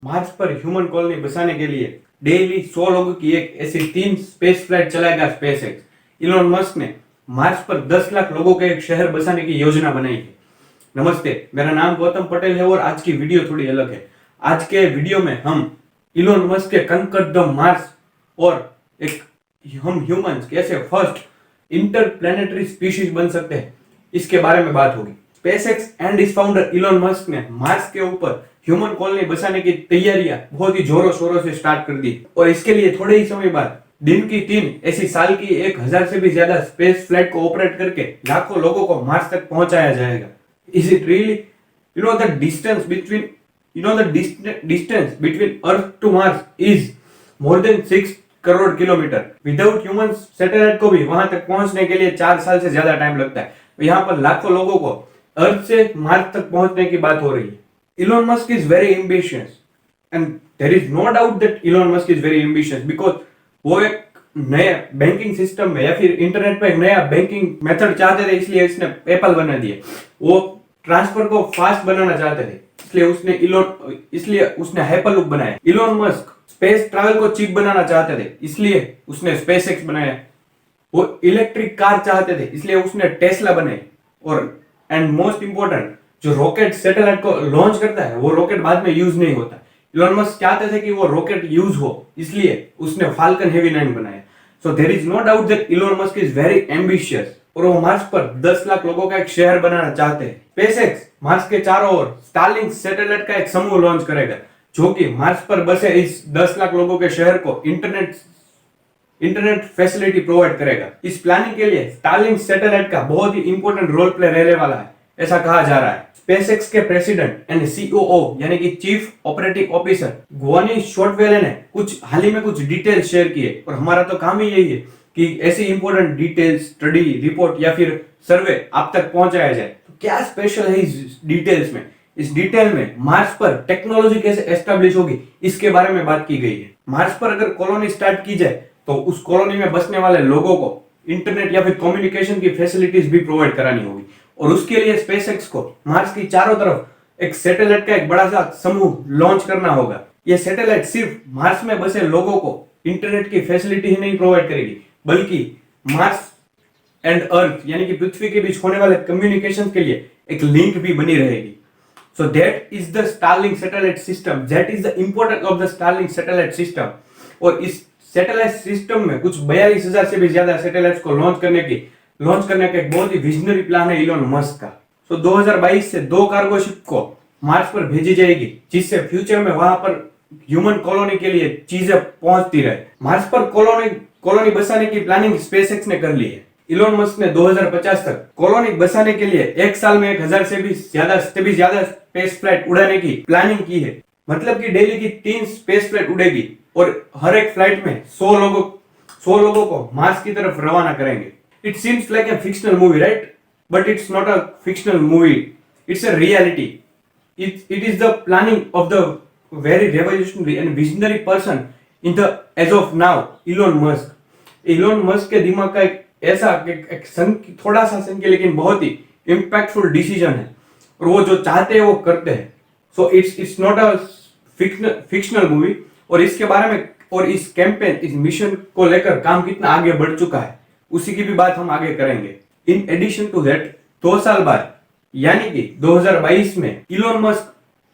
Mars पर human colony बसाने के लिए डेली 100 लोगों की एक ऐसी 3 स्पेस फ्लाइट चलाएगा स्पेसएक्स। इलोन मस्क ने मार्स पर 10 लाख लोगों का एक शहर बसाने की योजना बनाई है। नमस्ते, मेरा नाम गौतम पटेल है और आज की वीडियो थोड़ी अलग है। आज के वीडियो में हम इलोन मस्क के कनकट द मार्स और एक हम ह्यूमंस कैसे फर्स्ट इंटरप्लैनेटरी स्पीशीज बन सकते हैं इसके बारे में बात होगी। स्पेसएक्स एंड इस फाउंडर इलोन मस्क ने मार्स के ऊपर ह्यूमन कॉलोनी बसाने की तैयारियां बहुत ही जोरों शोरों से स्टार्ट कर दी और इसके लिए थोड़े ही समय बाद दिन की 3 ऐसी साल की 1000 से भी ज्यादा स्पेस फ्लाइट को ऑपरेट करके लाखों लोगों को मार्स तक पहुंचाया जाएगा। Is it really the distance between earth to Mars is more than 6 crore kilometre. Without human satellite को भी वहां तक पहुंचने के लिए 4 साल से ज्यादा टाइम लगता है। यहाँ पर लाखों लोगों को अर्थ से मार्स तक पहुंचने की बात हो रही है। Elon Musk is very ambitious and there is no doubt that Elon Musk is very ambitious because वो एक नया बैंकिंग सिस्टम में या फिर इंटरनेट पे एक नया बैंकिंग मेथड चाहते थे, इसलिए इसने पेपल बना दिए। वो ट्रांसफर को फास्ट बनाना चाहते थे, इसलिए उसने हाइपरलूप बनाया। इलोन मस्क स्पेस ट्रैवल को चीप बनाना चाहते थे, इसलिए उसने स्पेसएक्स बनाया। वो इलेक्ट्रिक कार चाहते थे, इसलिए उसने टेस्ला बनाई। और एंड मोस्ट इंपोर्टेंट, जो रॉकेट सैटेलाइट को लॉन्च करता है वो रॉकेट बाद में यूज नहीं होता। इलोन मस्क चाहते थे कि वो रॉकेट यूज हो, इसलिए उसने फाल्कन हेवी 9 बनाया। So there is no doubt that Elon Musk is very ambitious और वो मार्स पर 10 लाख लोगों का एक शहर बनाना चाहते हैं। स्पेसएक्स मार्स के चारों ओर स्टारलिंक सैटेलाइट का एक समूह लॉन्च करेगा जो कि मार्स पर बसे इस 10 लाख लोगों के शहर को इंटरनेट फैसिलिटी प्रोवाइड करेगा। इस प्लानिंग के लिए स्टारलिंक सैटेलाइट का बहुत ही इंपॉर्टेंट रोल प्ले रहने वाला है, ऐसा कहा जा रहा है। स्पेसएक्स के प्रेसिडेंट एंड सीओओ यानी कि चीफ ऑपरेटिंग ऑफिसर ग्वानी शॉर्टवेल ने हाल ही में कुछ डिटेल्स शेयर किए और हमारा तो काम ही यही है कि ऐसी इंपॉर्टेंट डिटेल्स, स्टडी रिपोर्ट या फिर सर्वे आप तक पहुंचाया जाए। तो क्या स्पेशल है इस डिटेल्स में? इस डिटेल में मार्स पर टेक्नोलॉजी कैसे एस्टेब्लिश होगी इसके बारे में बात की गई है। मार्स पर अगर कॉलोनी स्टार्ट की जाए तो उस कॉलोनी में बसने वाले लोगों को इंटरनेट या फिर कम्युनिकेशन की फैसिलिटीज भी प्रोवाइड करानी होगी और उसके लिए स्पेसएक्स को मार्स की चारों तरफ एक सैटेलाइट का एक बड़ा सा समूह लॉन्च करना होगा। यह सैटेलाइट सिर्फ मार्स में बसे लोगों को इंटरनेट की फैसिलिटी ही नहीं प्रोवाइड करेगी, बल्कि मार्स एंड अर्थ यानी कि पृथ्वी के बीच होने वाले कम्युनिकेशन के लिए एक लिंक भी बनी रहेगी। So that is the Starlink satellite system, that is the importance of the Starlink satellite system. और इस सैटेलाइट सिस्टम में कुछ 42,000 से भी ज्यादा सैटेलाइट्स को लॉन्च करने का एक बहुत ही विजनरी प्लान है इलोन मस्क का। सो 2022 से 2 कार्गो शिप को मार्स पर भेजी जाएगी, जिससे फ्यूचर में वहां पर ह्यूमन कॉलोनी के लिए चीजें पहुंचती रहे। मार्स पर कॉलोनी बसाने की प्लानिंग स्पेसएक्स ने कर ली है। इलोन मस्क ने 2050 तक कॉलोनी बसाने के लिए एक साल में 1000 से भी ज्यादा स्पेस फ्लाइट उड़ाने की प्लानिंग की है। मतलब कि डेली की 3 स्पेस फ्लाइट उड़ेगी और हर एक फ्लाइट में 100 लोगों को मार्स की तरफ रवाना करेंगे। It seems like a fictional movie, right? But it's not a fictional movie. It's a reality. It is the planning of the very revolutionary and visionary person as of now, Elon Musk. Elon Musk के दिमाग का एक थोड़ा सा संख्या लेकिन बहुत ही impactful decision है और वो जो चाहते हैं वो करते हैं। So it's not a fictional movie और इसके बारे में और इस कैंपेन, इस मिशन को लेकर काम कितना आगे बढ़ चुका है उसी की भी बात हम आगे करेंगे। इन एडिशन टू दैट 2 साल बाद यानी कि 2022 में इलोन मस्क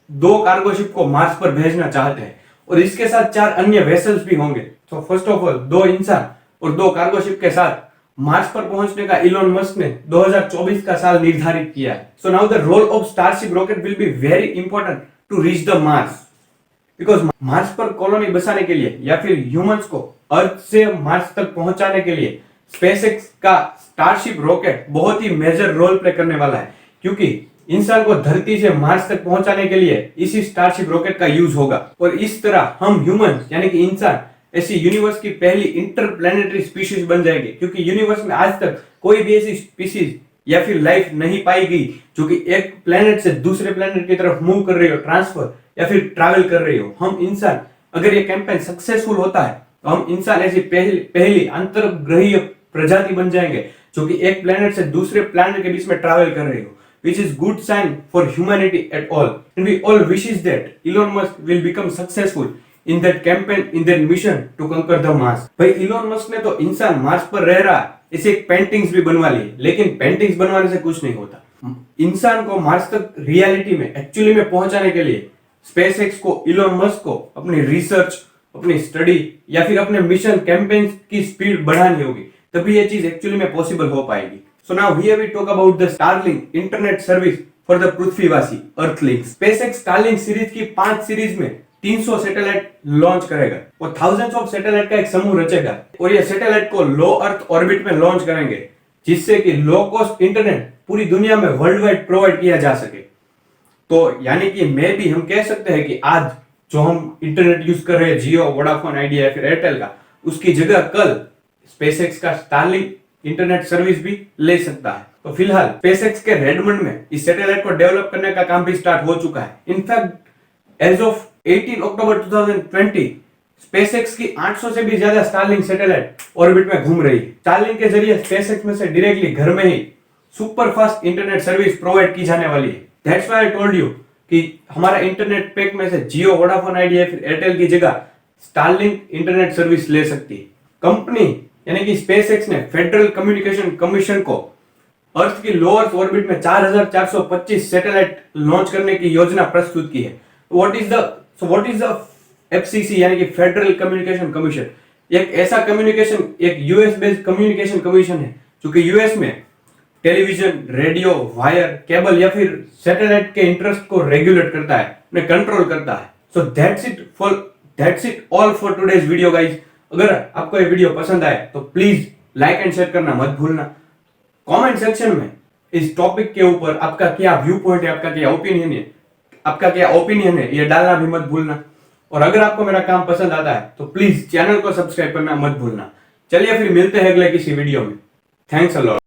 2 कार्गो शिप को मार्स पर भेजना चाहते हैं और इसके साथ 4 अन्य वेसल्स भी होंगे। तो फर्स्ट ऑफ ऑल 2 इंसान और 2 कार्गो शिप के साथ मार्स पर पहुंचने का इलोन मस्क ने 2024 का साल निर्धारित किया है। So now the role of Starship rocket will be very important to reach the Mars, because Mars पर कॉलोनी बसाने के लिए या फिर ह्यूमंस को अर्थ से मार्स तक पहुंचाने के लिए स्पेसएक्स का स्टारशिप रॉकेट बहुत ही मेजर रोल प्ले करने वाला है, क्योंकि इंसान को धरती से मार्स तक पहुंचाने के लिए इसी स्टारशिप रॉकेट का यूज होगा और इस तरह हम ह्यूमंस यानी कि इंसान ऐसी यूनिवर्स की पहली इंटरप्लैनेटरी स्पीशीज बन जाएंगे, क्योंकि यूनिवर्स में आज तक कोई भी ऐसी स्पीशीज या फिर लाइफ नहीं पाई गई जो कि एक प्लेनेट से दूसरे प्लेनेट की तरफ मूव कर रही हो, ट्रांसफर या फिर ट्रैवल कर रही हो। हम इंसान, अगर ये कैंपेन सक्सेसफुल होता है तो हम इंसान ऐसी पहली अंतर्ग्रहीय प्रजाति बन जाएंगे जो कि एक प्लेनेट से दूसरे प्लेनेट के बीच में ट्रैवल कर रही हो। which is good sign for humanity at all. And we all wishes that Elon Musk will become successful in that campaign, in that mission to conquer the Mars. भाई Elon Musk ने तो इंसान Mars पर रह रहा है ऐसे एक पेंटिंग्स भी बनवा ली, लेकिन पेंटिंग्स बनवाने से कुछ नहीं होता। इंसान को मार्स तक रियलिटी में एक्चुअली में पहुंचाने के लिए स्पेसएक्स को, इलोन मस्क को अपनी रिसर्च, अपनी स्टडी या फिर अपने मिशन कैंपेन्स की स्पीड बढ़ानी होगी, तभी ये चीज एक्चुअली में पॉसिबल हो पाएगी। So now here we talk about the Starlink internet service for the पृथ्वीवासी अर्थलिंक। स्पेसएक्स स्टारलिंक सीरीज की 5 सीरीज में 300 सैटेलाइट लॉन्च करेगा और थाउजेंड्स ऑफ सैटेलाइट का एक समूह रचेगा और ये सैटेलाइट को लो अर्थ ऑर्बिट में लॉन्च करेंगे, जिससे कि लो कॉस्ट इंटरनेट पूरी दुनिया में वर्ल्ड वाइड प्रोवाइड किया जा सके। तो यानी कि मैं भी हम कह सकते हैं कि आज जो हम इंटरनेट यूज कर रहे हैं जियो, वोडाफोन आइडिया या फिर एयरटेल का, उसकी जगह कल स्पेसएक्स का स्टारलिंक इंटरनेट सर्विस भी ले सकता है। तो फिलहाल स्पेसएक्स के रेडमंड में इस सैटेलाइट को डेवलप करने का काम भी स्टार्ट हो चुका है। In fact as of 18 October 2020 SpaceX की 800 से भी ज्यादा स्टारलिंक सैटेलाइट ऑर्बिट में घूम रही है। स्टारलिंक के जरिए स्पेसएक्स में से डायरेक्टली घर में ही super fast internet service provide की जाने वाली है। That's why I told you कि हमारा इंटरनेट पैक में से जियो, वोडाफोन आइडिया या फिर एयरटेल की जगह स्टारलिंक इंटरनेट सर्विस ले सकती है। कंपनी यानी कि स्पेसएक्स ने फेडरल कम्युनिकेशन कमीशन को अर्थ की लो अर्थ ऑर्बिट में 4425 सैटेलाइट लॉन्च करने की योजना प्रस्तुत की है। व्हाट इज द एफसीसी यानी कि फेडरल कम्युनिकेशन कमीशन? एक ऐसा कम्युनिकेशन, एक यूएस बेस्ड कम्युनिकेशन कमीशन है जो कि यूएस में टेलीविजन, रेडियो, वायर, केबल या फिर सैटेलाइट के इंटरेस्ट को रेगुलेट करता है, उन्हें कंट्रोल करता है। So that's it all for today's video guys. अगर आपको ये वीडियो पसंद आए तो प्लीज लाइक एंड शेयर करना मत भूलना। कमेंट सेक्शन में इस टॉपिक के ऊपर आपका क्या व्यू पॉइंट है, आपका क्या ओपिनियन है, ये डालना भी मत भूलना। और अगर आपको मेरा काम पसंद आता है तो प्लीज चैनल को सब्सक्राइब करना मत भूलना। चलिए फिर मिलते हैं अगले किसी वीडियो में। Thanks a lot.